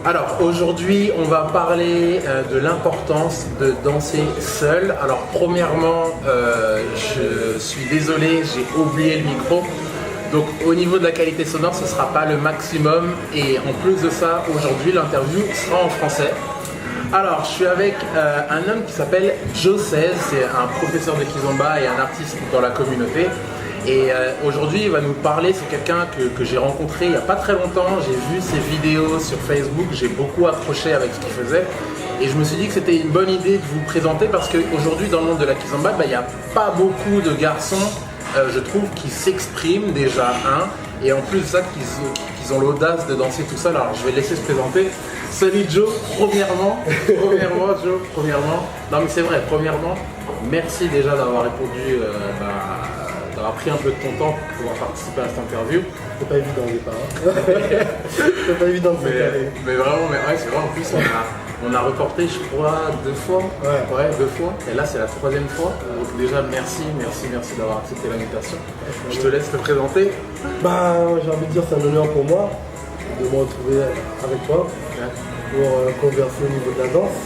Alors aujourd'hui, on va parler de l'importance de danser seul. Alors premièrement, je suis désolé, j'ai oublié le micro. Donc au niveau de la qualité sonore, ce ne sera pas le maximum. Et en plus de ça, aujourd'hui, l'interview sera en français. Alors, je suis avec un homme qui s'appelle Joe 16, c'est un professeur de kizomba et un artiste dans la communauté. Et aujourd'hui, il va nous parler, c'est quelqu'un que j'ai rencontré il n'y a pas très longtemps. J'ai vu ses vidéos sur Facebook, j'ai beaucoup accroché avec ce qu'il faisait. Et je me suis dit que c'était une bonne idée de vous présenter parce qu'aujourd'hui, dans le monde de la kizomba, il n'y a pas beaucoup de garçons, je trouve, qui s'expriment déjà, et en plus de ça, qu'ils ont l'audace de danser tout seul. Alors, je vais laisser se présenter. Salut Joe, premièrement, non mais c'est vrai, premièrement, merci déjà d'avoir répondu, d'avoir pris un peu de ton temps pour pouvoir participer à cette interview. C'est pas évident au départ. C'est pas évident de se caler. Mais vraiment, ouais, c'est vrai, en plus on a reporté, je crois, 2 fois. Ouais, 2 fois. Et là, c'est la 3e fois. Donc déjà, merci d'avoir accepté l'invitation. Je te laisse te présenter. J'ai envie de dire, c'est un honneur pour moi de me retrouver avec toi pour converser au niveau de la danse.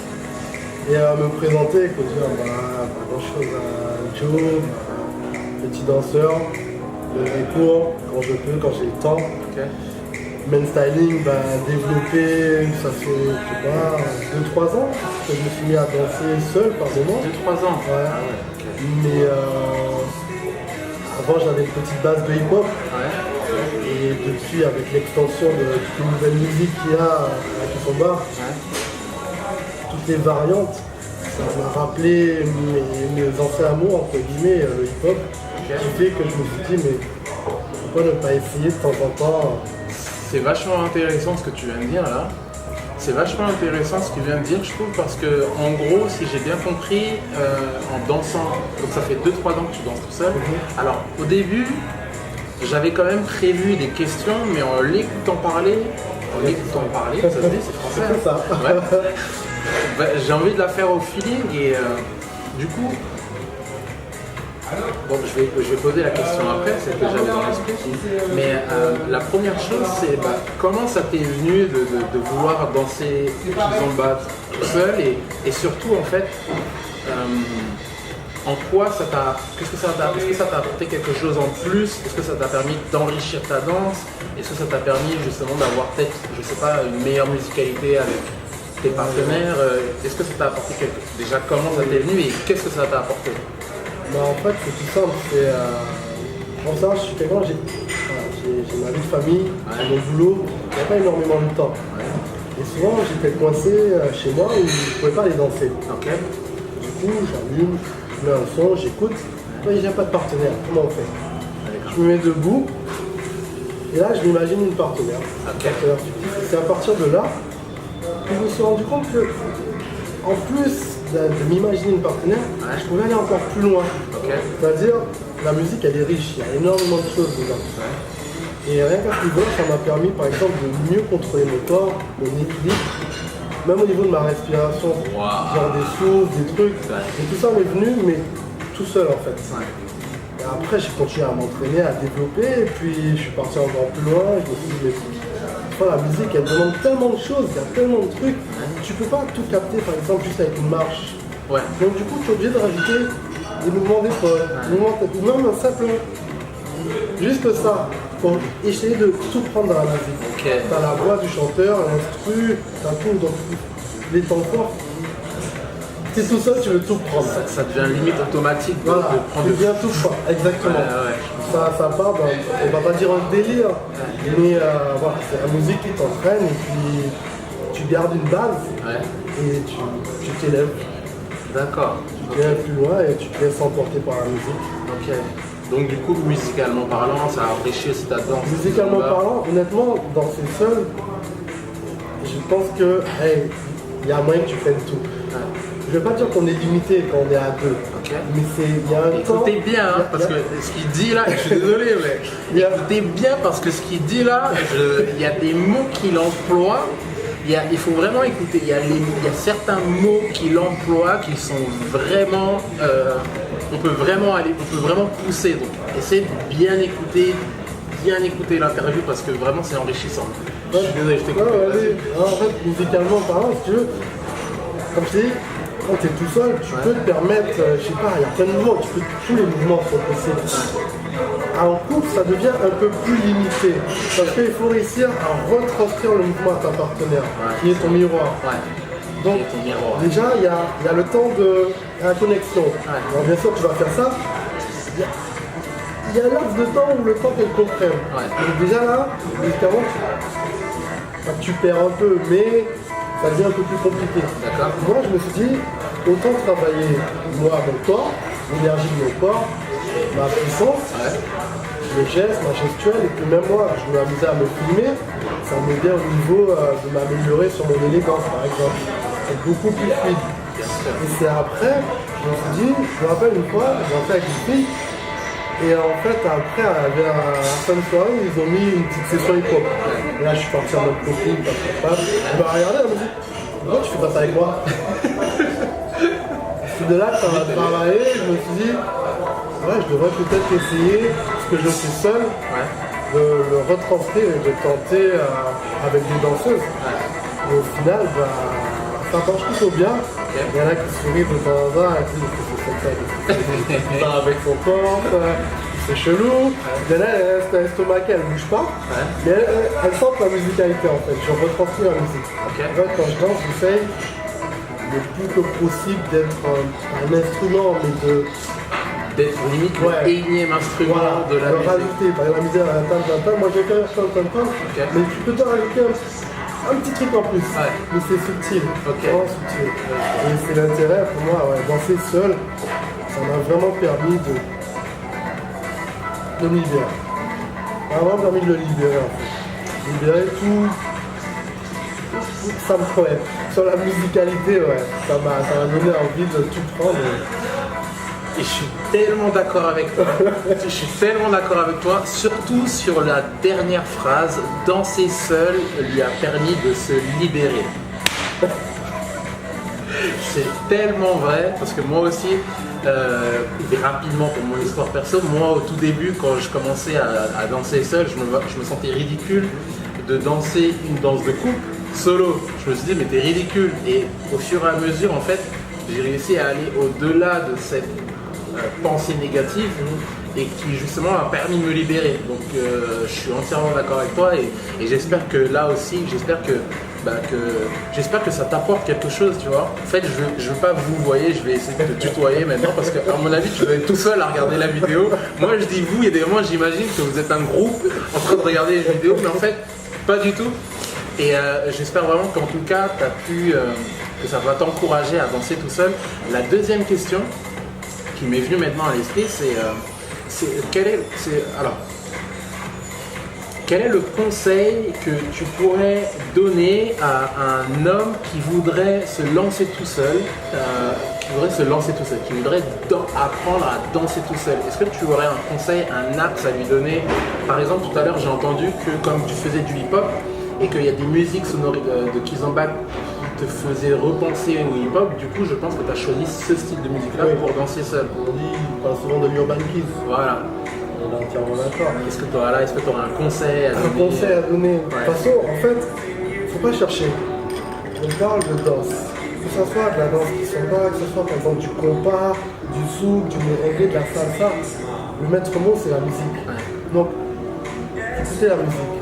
Et me présenter, que dire, pas grand chose à Joe, petit danseur, de mes cours, quand je peux, quand j'ai le temps. Main styling, développé, ça fait 2-3 ans que je me suis mis à danser seul par moment. 2-3 ans. Ouais. Ah ouais, okay. Mais avant j'avais une petite base de hip-hop. Et depuis, avec l'extension de toutes les nouvelles musiques qu'il y a à Kizomba, toutes les variantes, ça m'a rappelé mes anciens amours, entre guillemets, le hip-hop, qui fait que je me suis dit, mais pourquoi ne pas essayer de temps en temps. C'est vachement intéressant ce que tu viens de dire là. C'est vachement intéressant ce que tu viens de dire, je trouve, parce que en gros, si j'ai bien compris, en dansant, donc ça fait 2-3 ans que tu danses tout seul. Alors au début, j'avais quand même prévu des questions, mais en l'écoutant parler, ça se dit, c'est français. C'est ça. Ouais. J'ai envie de la faire au feeling et du coup, bon, je vais poser la question après, c'est que j'avais dans l'esprit. Mais la première chose, c'est comment ça t'est venu de vouloir danser kizomba tout seul et surtout en fait, en quoi ça t'a, est-ce que ça t'a apporté quelque chose en plus? Est-ce que ça t'a permis d'enrichir ta danse? Est-ce que ça t'a permis justement d'avoir peut-être, je sais pas, une meilleure musicalité avec tes partenaires? Est-ce que ça t'a apporté quelque chose? Déjà, comment ça t'est venu et qu'est-ce que ça t'a apporté? En fait, c'est tout simple. Pour ça, je suis quelqu'un, j'ai ma vie de famille, mon boulot, il n'y a pas énormément de temps. Et souvent, j'étais coincé chez moi où je ne pouvais pas aller danser. Du coup, j'allume, je mets un son, j'écoute. Il n'y a pas de partenaire, comment on fait? Je me mets debout, et là, je m'imagine une partenaire. C'est à partir de là que je me suis rendu compte que, en plus de m'imaginer une partenaire, je pouvais aller encore plus loin. C'est-à-dire, la musique, elle est riche, il y a énormément de choses dedans. Et rien qu'à ce niveau-là, ça m'a permis, par exemple, de mieux contrôler mon corps, mon équilibre, même au niveau de ma respiration, genre des souffles, des trucs. Et tout ça m'est venu, mais tout seul en fait. Et après, j'ai continué à m'entraîner, à développer, et puis je suis parti encore plus loin. Je me suis dit, mais la musique, elle demande tellement de choses, il y a tellement de trucs. Tu peux pas tout capter, par exemple, juste avec une marche. Donc du coup, tu es obligé de rajouter des mouvements d'épaule, ou même un simple, juste ça, pour essayer de tout prendre dans la musique. T'as la voix du chanteur, l'instru, t'as tout, donc les temps forts. C'est tout ça, tu veux tout prendre. Ça devient limite automatique de prendre. Tu viens tout prendre, exactement. Ça part dans, on va pas dire un délire, mais voilà, c'est la musique qui t'entraîne et puis tu gardes une base et tu t'élèves. D'accord. Tu viens plus loin et tu te laisses emporter par la musique. Donc du coup, musicalement parlant, ça a enrichi aussi ta danse. Musicalement parlant, honnêtement, danser seul, je pense que il y a moyen que tu prennes tout. Je ne vais pas dire qu'on est limité quand on est à 2, mais il y a un temps... Écoutez bien, parce que ce qu'il dit là, je suis désolé, mais écoutez bien parce que ce qu'il dit là, il y a des mots qu'il emploie. Il faut vraiment écouter, il y a certains mots qu'il emploie qui sont vraiment, on peut vraiment pousser, donc essayez de bien écouter l'interview parce que vraiment c'est enrichissant. Je suis désolé, je t'ai coupé. Ouais, vas-y. En fait, musicalement parlant, si tu veux, comme je t'ai dit, quand tu es tout seul, tu peux te permettre, je sais pas, il y a plein de mouvements, tous les mouvements sont possibles. En couple, ça devient un peu plus limité. Parce qu'il faut réussir à retranscrire le mouvement à ta partenaire, qui est ton miroir. Donc, déjà, il y a le temps de la connexion. Alors, bien sûr, tu vas faire ça. Il y a un laps de temps où le temps qu'elle comprenne. Donc, déjà là, évidemment, tu perds un peu, mais ça devient un peu plus compliqué. Moi, je me suis dit, autant travailler, moi, mon corps, l'énergie de mon corps, ma puissance, mes gestes, ma gestuelle, et puis même moi, je m'amusais à me filmer, ça m'aidait au niveau de m'améliorer sur mon élégance, par exemple. C'est beaucoup plus fluide. Et c'est après, je me suis dit, je me rappelle une fois, j'en fais avec une fille, et en fait, après, vers la fin de soirée, ils ont mis une petite session hip-hop. Et là, je suis parti en mode copine, elle m'a regardé, elle m'a dit, pourquoi tu fais pas ça avec moi? C'est de là que ça m'a travaillé, je me suis dit, ouais, je devrais peut-être essayer, parce que je suis seul, de le retranscrire et de tenter avec des danseuses. Et au final, ça marche plutôt bien. Il y en a qui sourient de temps en temps, et puis c'est ça avec son corps, c'est chelou. Il y en a, elle reste estomacée, elle bouge pas. Mais elle sent la musicalité en fait, je retranscris la musique. En fait, quand je danse, j'essaye le plus que possible d'être un instrument, mais d'être limite le énième instrument de la musique. Rajouter, par exemple la musique à la moi j'ai fait mais tu peux te rajouter un petit truc en plus, mais c'est subtil, vraiment subtil. Et c'est l'intérêt pour moi, danser seul, ça m'a vraiment permis de me libérer. Ça m'a vraiment permis de le libérer en fait. Libérer tout ça me ferait. Sur la musicalité, ça m'a donné envie de tout prendre. Et je suis tellement d'accord avec toi. Je suis tellement d'accord avec toi, surtout sur la dernière phrase. Danser seul lui a permis de se libérer. C'est tellement vrai, parce que moi aussi, et rapidement pour mon histoire perso, moi au tout début, quand je commençais à danser seul, je me sentais ridicule de danser une danse de couple solo. Je me suis dit, mais t'es ridicule. Et au fur et à mesure, en fait, j'ai réussi à aller au-delà de cette pensée négative et qui justement a permis de me libérer. Donc je suis entièrement d'accord avec toi et j'espère que là aussi, j'espère que ça t'apporte quelque chose, tu vois. En fait, je veux pas vous voyez, je vais essayer de te tutoyer maintenant parce qu'à mon avis, tu dois être tout seul à regarder la vidéo. Moi, je dis vous, il y a des moments, j'imagine que vous êtes un groupe en train de regarder les vidéos, mais en fait, pas du tout. Et j'espère vraiment qu'en tout cas, que ça va t'encourager à danser tout seul. La deuxième question qui m'est venue maintenant à l'esprit, quel est le conseil que tu pourrais donner à un homme qui voudrait se lancer tout seul, qui voudrait apprendre à danser tout seul? Est-ce que tu aurais un conseil, un axe à lui donner? Par exemple, tout à l'heure, j'ai entendu que comme tu faisais du hip-hop et qu'il y a des musiques sonores de Kizomba te faisaient repenser au hip-hop, du coup, je pense que tu as choisi ce style de musique-là pour danser seul. On parle souvent de l'urban kids. Voilà. On est entièrement d'accord. Est-ce que tu auras un conseil à donner? Un conseil à donner. De toute façon, en fait, il ne faut pas chercher. On parle de danse. Que ce soit de la danse qui sont pas, que ce soit par exemple du compas, du souk, du merengue, de la salsa, le maître mot c'est la musique. Donc, écoutez la musique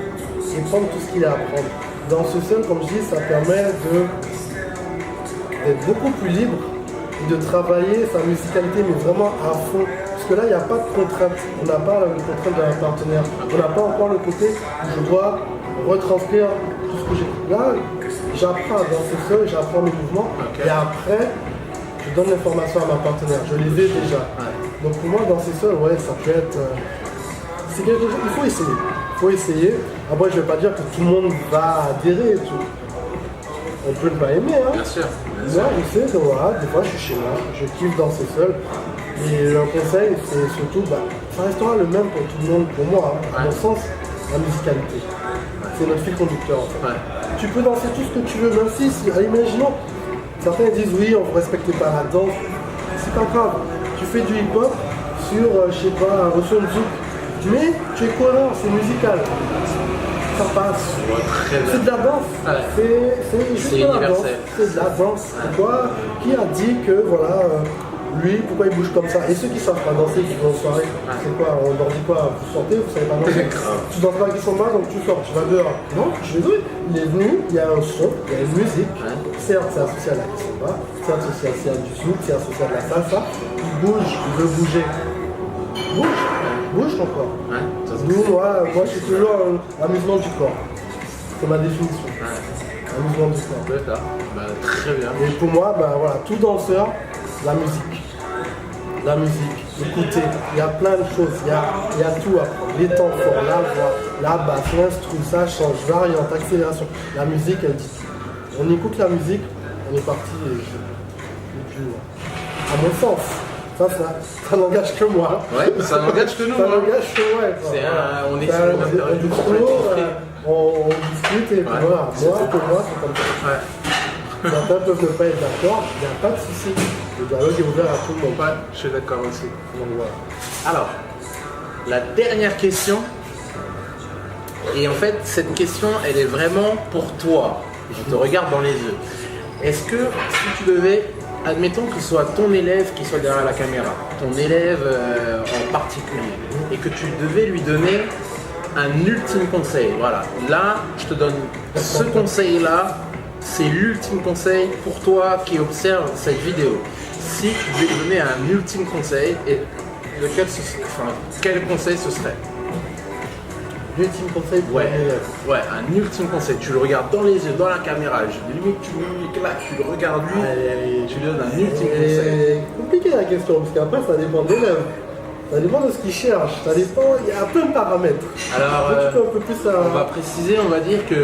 et prendre tout ce qu'il y a à prendre. Dans ce seul, comme je dis, ça permet d'être beaucoup plus libre et de travailler sa musicalité, mais vraiment à fond. Parce que là, il n'y a pas de contrainte. On n'a pas le contrainte de la partenaire. On n'a pas encore le côté où je dois retranscrire tout ce que j'ai. Là, j'apprends à danser seul, j'apprends mes mouvements, et après, je donne l'information à ma partenaire. Je les ai déjà. Donc pour moi, danser seul, ça peut être... c'est quelque chose, il faut essayer. Il faut essayer. Après, je ne vais pas dire que tout le monde va adhérer. On peut ne pas aimer. Bien sûr. Moi, je sais que des fois, je suis chez moi, je kiffe danser seul. Et le conseil, c'est surtout, ça restera le même pour tout le monde, pour moi, à mon sens, la musicalité. C'est notre fil conducteur, en fait. Tu peux danser tout ce que tu veux, même si, imaginons, certains disent oui, on ne respecte pas la danse. C'est pas grave. Tu fais du hip-hop sur, je sais pas, un son de zouk. Mais tu es cohérent, c'est musical. ça passe. Ouais, très bien. C'est de la danse. Ouais. C'est juste de la danse. universel. C'est de la danse. C'est quoi qui a dit que voilà, lui, pourquoi il bouge comme ça? Et ceux qui savent pas danser, qui vont en soirée, c'est quoi? On leur dit quoi? Vous sortez, vous savez pas danser? Tu danses pas avec son main, donc tu sors, tu vas dehors. Non, je suis désolé. Il est venu, il y a un son, il y a une musique. Certes, c'est associé à la kizomba, certes, c'est associé à du zouk, c'est associé à de la salsa. Il bouge, il veut bouger. Bouge, bouge ton corps. Nous, moi, je suis toujours amusement du corps. C'est ma définition. Amusement du corps. D'accord. Bah, très bien. Et pour moi, bah, voilà, tout danseur, la musique. La musique, écoutez, il y a plein de choses, il y a tout à prendre. Les temps forts, la voix, la basse, l'instru, ça change, variante, accélération. La musique, elle dit tout. On écoute la musique, on est parti et puis, à mon sens. Ça n'engage que moi. Ouais, ça n'engage que nous. Ça n'engage que moi. On est sur un discours, on discute et puis voilà. Pour moi, c'est comme ça. Ouais. Certains peuvent ne pas être d'accord, il n'y a pas de souci. Le dialogue est ouvert à tout le monde. Ouais, je suis d'accord aussi. Donc voilà. Alors, la dernière question. Et en fait, cette question, elle est vraiment pour toi. Je te regarde dans les yeux. Est-ce que si tu devais, admettons que ce soit ton élève qui soit derrière la caméra, ton élève en particulier, et que tu devais lui donner un ultime conseil, voilà. Là, je te donne ce conseil-là. C'est l'ultime conseil pour toi qui observe cette vidéo. Si tu devais donner un ultime conseil, et quel conseil ce serait? L'ultime conseil pour un élève. Ouais, un ultime conseil. Tu le regardes dans les yeux, dans la caméra. Limite, tu le regardes lui, tu lui donnes un ultime conseil. C'est compliqué la question, parce qu'après, ça dépend de l'élève. Ça dépend de ce qu'il cherche. Ça dépend, il y a plein de paramètres. Alors, on va préciser, on va dire que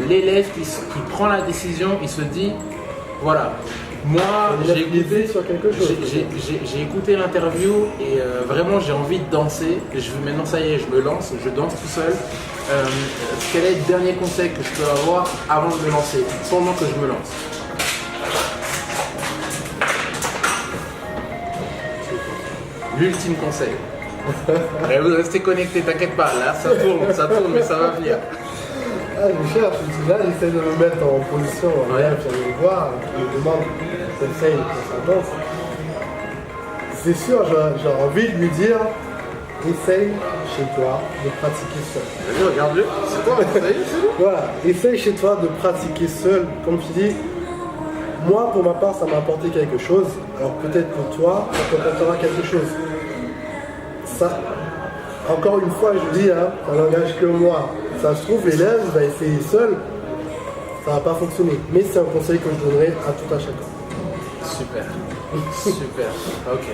l'élève qui prend la décision, il se dit, voilà, moi j'ai écouté l'interview et vraiment j'ai envie de danser. Maintenant ça y est, je me lance, je danse tout seul. Quel est le dernier conseil que je peux avoir avant de me lancer, pendant que je me lance? L'ultime conseil. Et vous restez connectés, t'inquiète pas, là ça tourne, mais ça va venir. Je cherche, là j'essaie de me mettre en position, j'allais le voir, je me demande conseil pour sa danse. C'est sûr, j'ai envie de lui dire, essaye chez toi de pratiquer seul. Vas-y, regarde-le, c'est quoi le conseil? Voilà, essaye chez toi de pratiquer seul, comme tu dis. Moi, pour ma part, ça m'a apporté quelque chose. Alors peut-être pour toi, ça t'apportera quelque chose. Ça, encore une fois, je dis, ça n'engage que moi. Ça se trouve, l'élève va essayer seul, ça va pas fonctionner. Mais c'est un conseil que je donnerai à tout à chacun. Super, super, ok.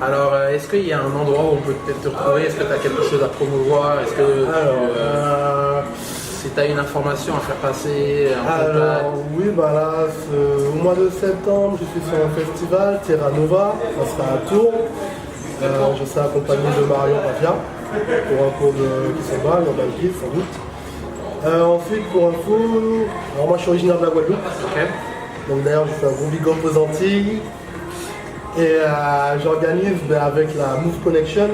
Alors, est-ce qu'il y a un endroit où on peut peut-être te retrouver? Est-ce que tu as quelque chose à promouvoir? Est-ce que si tu as une information à faire passer, oui, bah là, au mois de septembre, je suis sur un festival, Terra Nova, ça sera à Tours. Je serai accompagné de Marion Pavia pour un cours de kizomba, urban kids sans doute. Ensuite, pour info, alors moi je suis originaire de la Guadeloupe. Okay. Donc d'ailleurs, je fais un gros big up aux Antilles. Et j'organise avec la Move Connection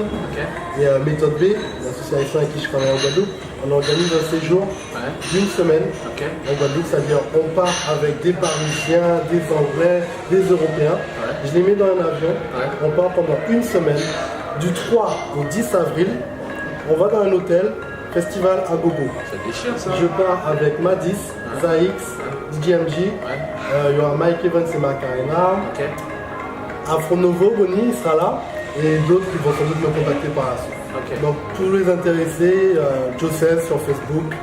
et Méthode B, l'association avec qui je travaille en Guadeloupe. On organise un séjour d'une semaine en Guadeloupe, c'est-à-dire on part avec des Parisiens, des Anglais, des Européens. Je les mets dans un avion, on part pendant une semaine, du 3 au 10 avril. On va dans un hôtel, festival à gogo. Ça déchire ça. Je pars avec Madis, Zaix, DMG, il y aura Mike Evans et Macarena. Afro Novo, Bonnie, il sera là, et d'autres qui vont sans doute me contacter par la suite. Donc tous les intéressés, Joseph sur Facebook,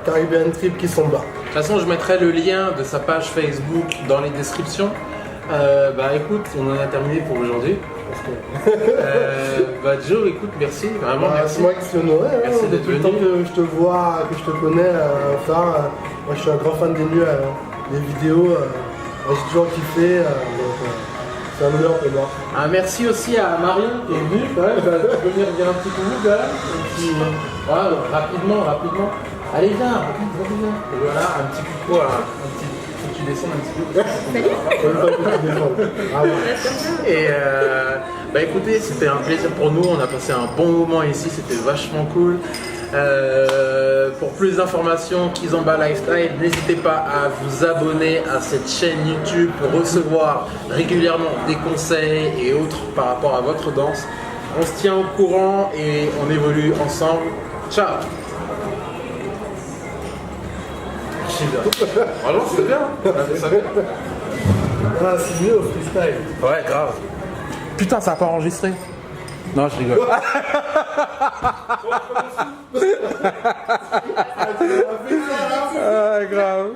Caribbean Trip qui sont là. De toute façon, je mettrai le lien de sa page Facebook dans les descriptions. Bah écoute, on en a terminé pour aujourd'hui. Joe, écoute, merci, vraiment merci. C'est moi qui suis honoré, merci d'être depuis le temps que je te vois, que je te connais, moi je suis un grand fan des nuages, les vidéos, j'ai toujours kiffé, donc c'est un honneur pour moi. Merci aussi à Marion qui est venue quand même, venir dire un petit coucou quand même. Voilà, rapidement. Allez viens, viens. Et voilà, un petit coucou, faut que tu descendes un petit peu. Salut. Et écoutez, c'était un plaisir pour nous, on a passé un bon moment ici, c'était vachement cool. Pour plus d'informations, Kizomba Lifestyle, n'hésitez pas à vous abonner à cette chaîne YouTube pour recevoir régulièrement des conseils et autres par rapport à votre danse. On se tient au courant et on évolue ensemble. Ciao. Vraiment, c'est bien. Ah, c'est mieux au freestyle. Ouais, grave. Putain, ça n'a pas enregistré. Non, je rigole. Ah, grave.